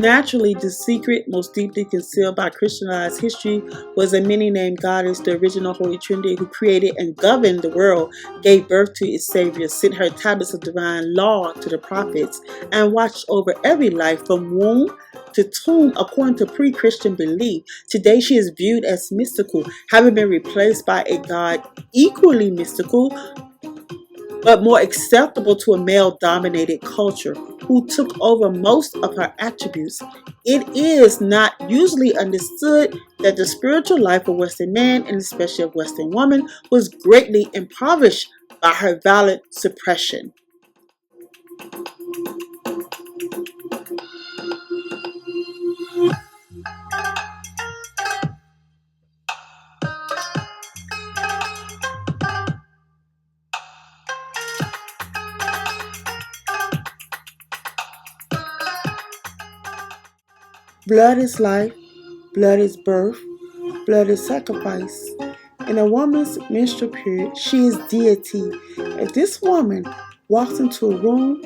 Naturally, the secret most deeply concealed by Christianized history was a many-named goddess, the original Holy Trinity, who created and governed the world, gave birth to its Savior, sent her tablets of divine law to the prophets, and watched over every life from womb to tomb according to pre-Christian belief. Today she is viewed as mystical, having been replaced by a god equally mystical, but more acceptable to a male-dominated culture who took over most of her attributes. It is not usually understood that the spiritual life of Western man, and especially of Western woman, was greatly impoverished by her violent suppression. Blood is life, blood is birth, blood is sacrifice. In a woman's menstrual period, she is deity. If this woman walks into a room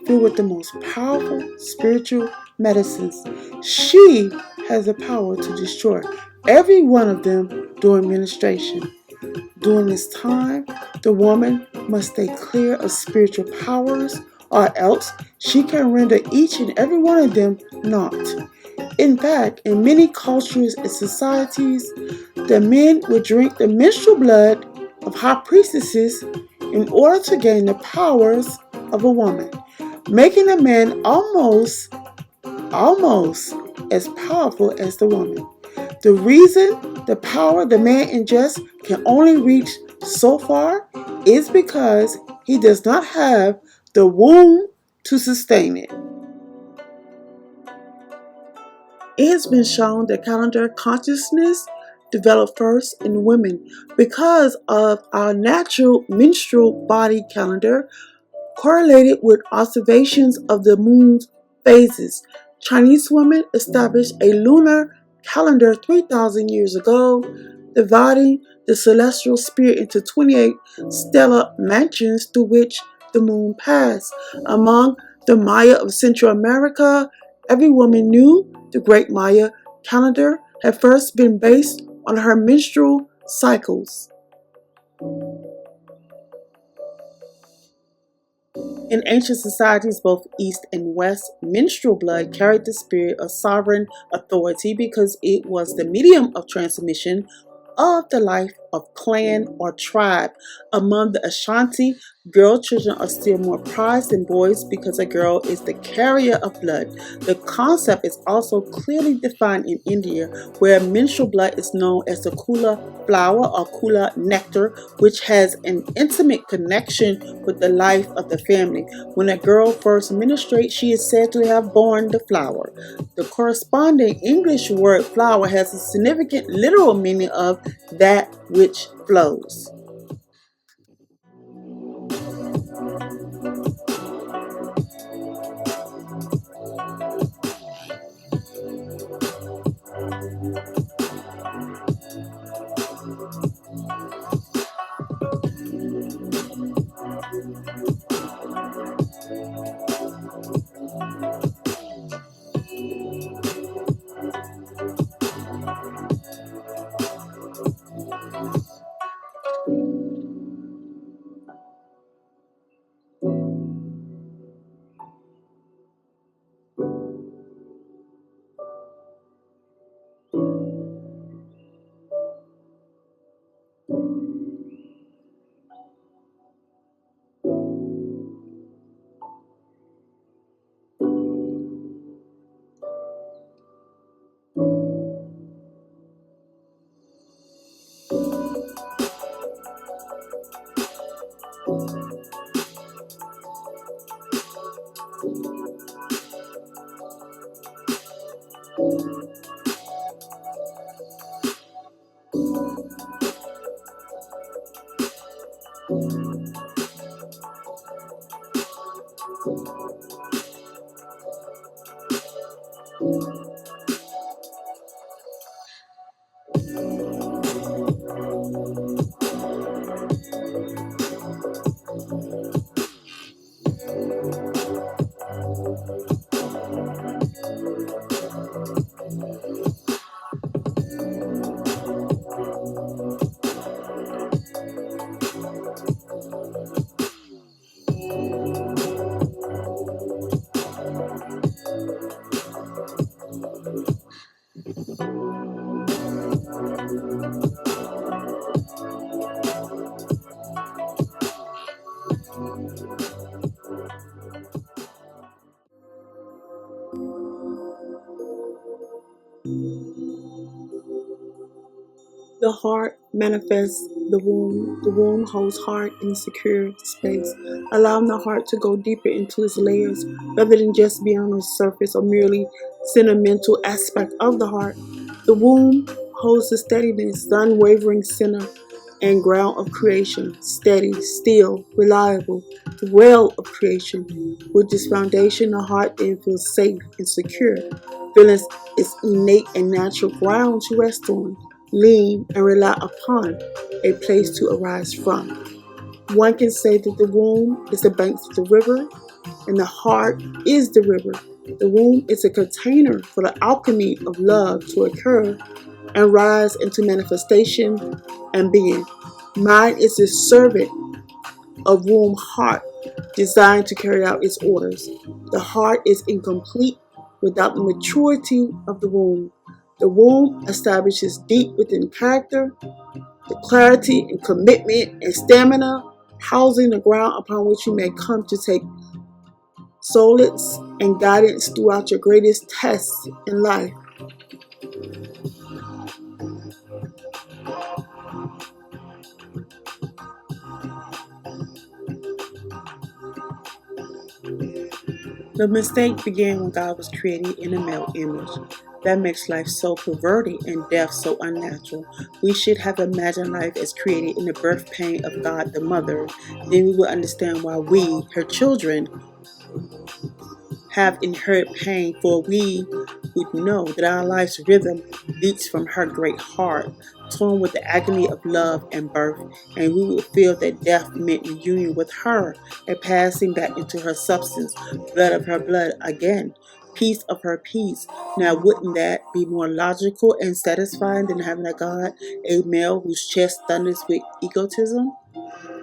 filled with the most powerful spiritual medicines, she has the power to destroy every one of them during menstruation. During this time, the woman must stay clear of spiritual powers, or else she can render each and every one of them naught. In fact, in many cultures and societies, the men would drink the menstrual blood of high priestesses in order to gain the powers of a woman, making the man almost as powerful as the woman. The reason the power the man ingests can only reach so far is because he does not have the womb to sustain it. It has been shown that calendar consciousness developed first in women because of our natural menstrual body calendar correlated with observations of the moon's phases. Chinese women established a lunar calendar 3,000 years ago, dividing the celestial spirit into 28 stellar mansions through which the moon passed. Among the Maya of Central America, every woman knew the Great Maya calendar had first been based on her menstrual cycles. In ancient societies, both East and West, menstrual blood carried the spirit of sovereign authority because it was the medium of transmission of the life of clan or tribe. Among the Ashanti, girl children are still more prized than boys because a girl is the carrier of blood. The concept is also clearly defined in India, where menstrual blood is known as the Kula flower or Kula nectar, which has an intimate connection with the life of the family. When a girl first menstruates, she is said to have borne the flower. The corresponding English word flower has a significant literal meaning of that which flows. The heart manifests the womb. The womb holds heart in a secure space, allowing the heart to go deeper into its layers rather than just be on the surface or merely sentimental aspect of the heart. The womb holds the steadiness, the unwavering center and ground of creation, steady, still, reliable, the well of creation. With this foundation, the heart then feels safe and secure, feeling its innate and natural ground to rest on, lean, and rely upon, a place to arise from. One can say that the womb is the banks of the river, and the heart is the river. The womb is a container for the alchemy of love to occur and rise into manifestation and being. Mind is the servant of womb heart, designed to carry out its orders. The heart is incomplete without the maturity of the womb. The womb establishes deep within character, the clarity and commitment and stamina, housing the ground upon which you may come to take solace and guidance throughout your greatest tests in life. The mistake began when God was created in a male image. That makes life so perverted and death so unnatural. We should have imagined life as created in the birth pain of God the Mother. Then we will understand why we, her children, have inherent pain, for we would know that our life's rhythm beats from her great heart, torn with the agony of love and birth, and we would feel that death meant reunion with her, a passing back into her substance, blood of her blood again, piece of her piece. Now wouldn't that be more logical and satisfying than having a God, a male whose chest thunders with egotism?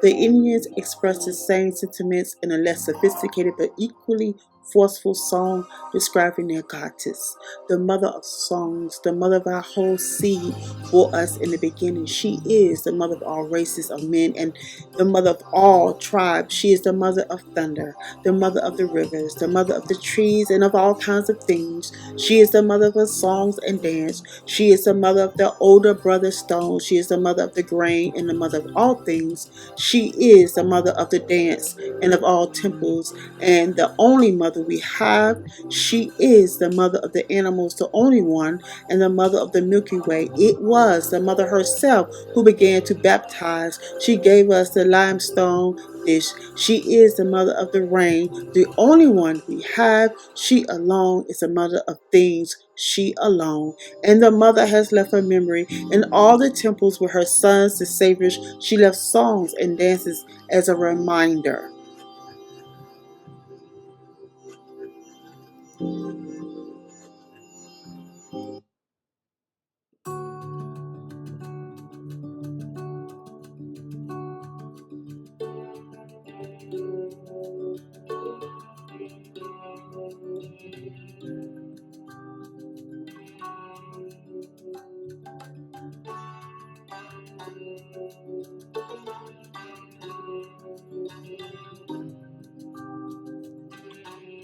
The Indians expressed the same sentiments in a less sophisticated but equally forceful song describing their goddess, the mother of songs, the mother of our whole seed for us in the beginning. She is the mother of all races of men and the mother of all tribes. She is the mother of thunder, the mother of the rivers, the mother of the trees and of all kinds of things. She is the mother of songs and dance. She is the mother of the older brother stone. She is the mother of the grain and the mother of all things. She is the mother of the dance and of all temples and the only mother we have. She is the mother of the animals, the only one, and the mother of the Milky Way. It was the mother herself who began to baptize. She gave us the limestone dish. She is the mother of the rain, the only one we have. She alone is the mother of things. She alone. And the mother has left her memory in all the temples with her sons, the saviors. She left songs and dances as a reminder.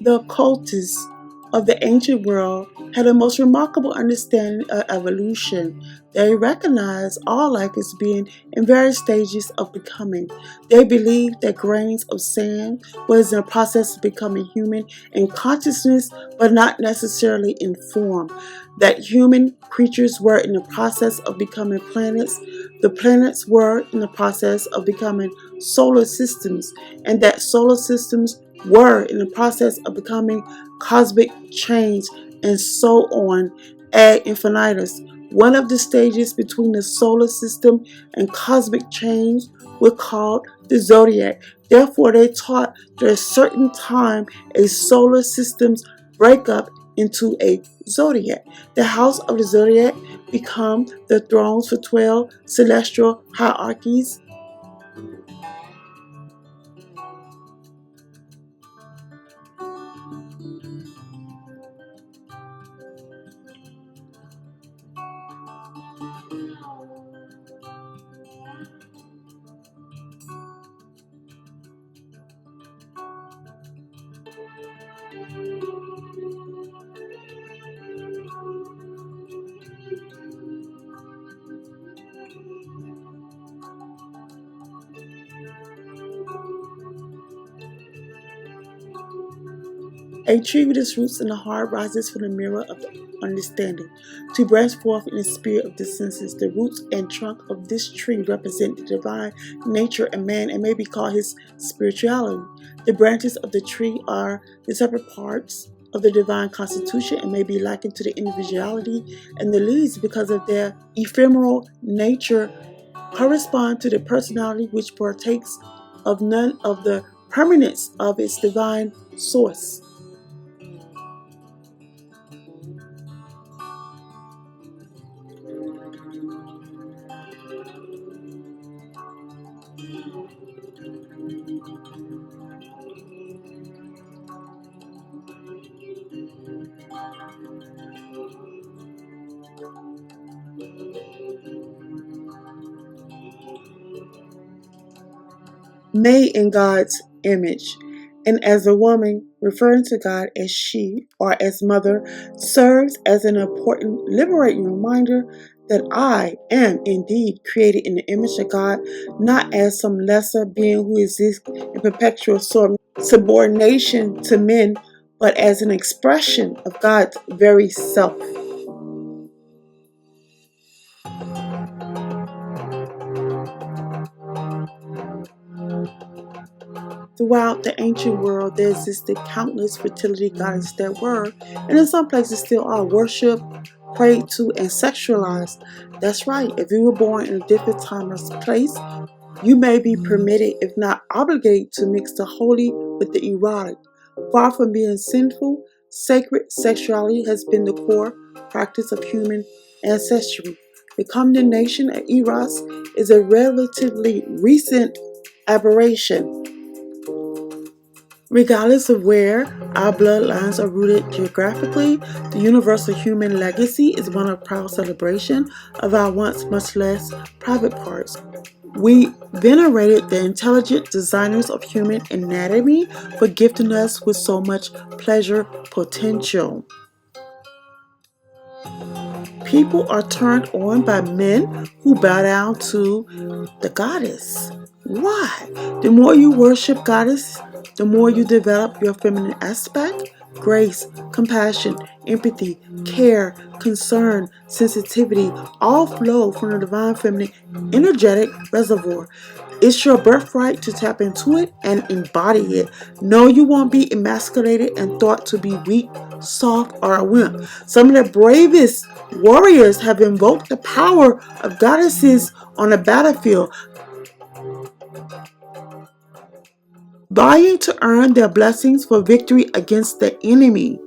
The occultists of the ancient world had a most remarkable understanding of evolution. They recognized all life as being in various stages of becoming. They believed that grains of sand was in the process of becoming human in consciousness, but not necessarily in form. That human creatures were in the process of becoming planets. The planets were in the process of becoming solar systems, and that solar systems were in the process of becoming cosmic change, and so on ad infinitus. One of the stages between the solar system and cosmic change was called the zodiac. Therefore, they taught that at a certain time a solar system's break up into a zodiac. The house of the zodiac become the thrones for 12 celestial hierarchies. A tree with its roots in the heart rises from the mirror of the understanding to burst forth in the spirit of the senses. The roots and trunk of this tree represent the divine nature of man and may be called his spirituality. The branches of the tree are the separate parts of the divine constitution and may be likened to the individuality, and the leaves, because of their ephemeral nature, correspond to the personality which partakes of none of the permanence of its divine source. Made in God's image, and as a woman, referring to God as she or as mother, serves as an important liberating reminder that I am indeed created in the image of God, not as some lesser being who exists in perpetual subordination to men, but as an expression of God's very self. Throughout the ancient world, there existed countless fertility goddesses that were, and in some places still are, worshipped, prayed to, and sexualized. That's right, if you were born in a different time or place, you may be permitted, if not obligated, to mix the holy with the erotic. Far from being sinful, sacred sexuality has been the core practice of human ancestry. The condemnation of eros is a relatively recent aberration. Regardless of where our bloodlines are rooted geographically, the universal human legacy is one of proud celebration of our once much less private parts. We venerated the intelligent designers of human anatomy for gifting us with so much pleasure potential. People are turned on by men who bow down to the goddess. Why? The more you worship goddess, the more you develop your feminine aspect. Grace, compassion, empathy, care, concern, sensitivity all flow from the divine feminine energetic reservoir. It's your birthright to tap into it and embody it. No, you won't be emasculated and thought to be weak, soft, or a wimp. Some of the bravest warriors have invoked the power of goddesses on the battlefield, vying to earn their blessings for victory against the enemy.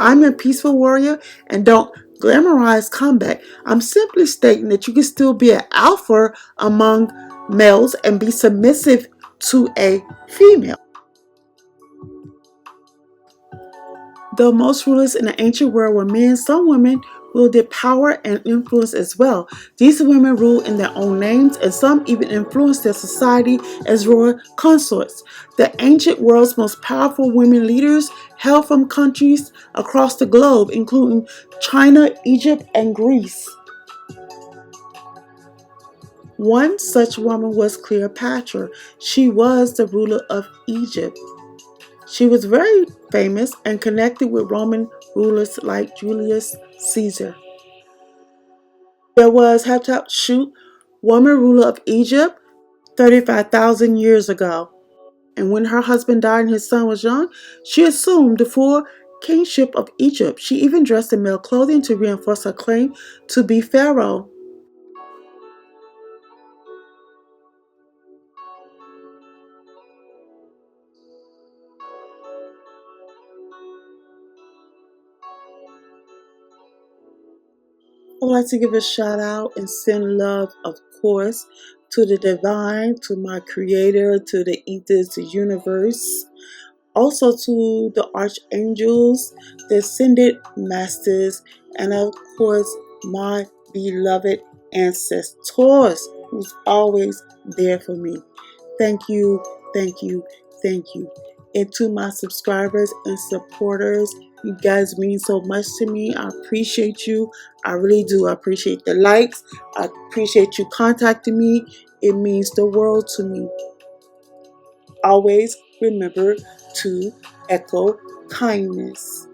I'm a peaceful warrior and don't glamorize combat. I'm simply stating that you can still be an alpha among males and be submissive to a female. Though most rulers in the ancient world were men, some women wielded power and influence as well. These women ruled in their own names, and some even influenced their society as royal consorts. The ancient world's most powerful women leaders hailed from countries across the globe, including China, Egypt, and Greece. One such woman was Cleopatra. She was the ruler of Egypt. She was very famous and connected with Roman rulers like Julius Caesar. There was Hatshepsut, woman ruler of Egypt, 35,000 years ago. And when her husband died and his son was young, she assumed the full kingship of Egypt. She even dressed in male clothing to reinforce her claim to be pharaoh. I'd like to give a shout out and send love, of course, to the divine, to my creator, to the ethers, the universe, also to the archangels, the ascended masters, and of course, my beloved ancestors who's always there for me. Thank you, thank you, thank you. And to my subscribers and supporters, you guys mean so much to me. I appreciate you. I really do. I appreciate the likes. I appreciate you contacting me. It means the world to me. Always remember to echo kindness.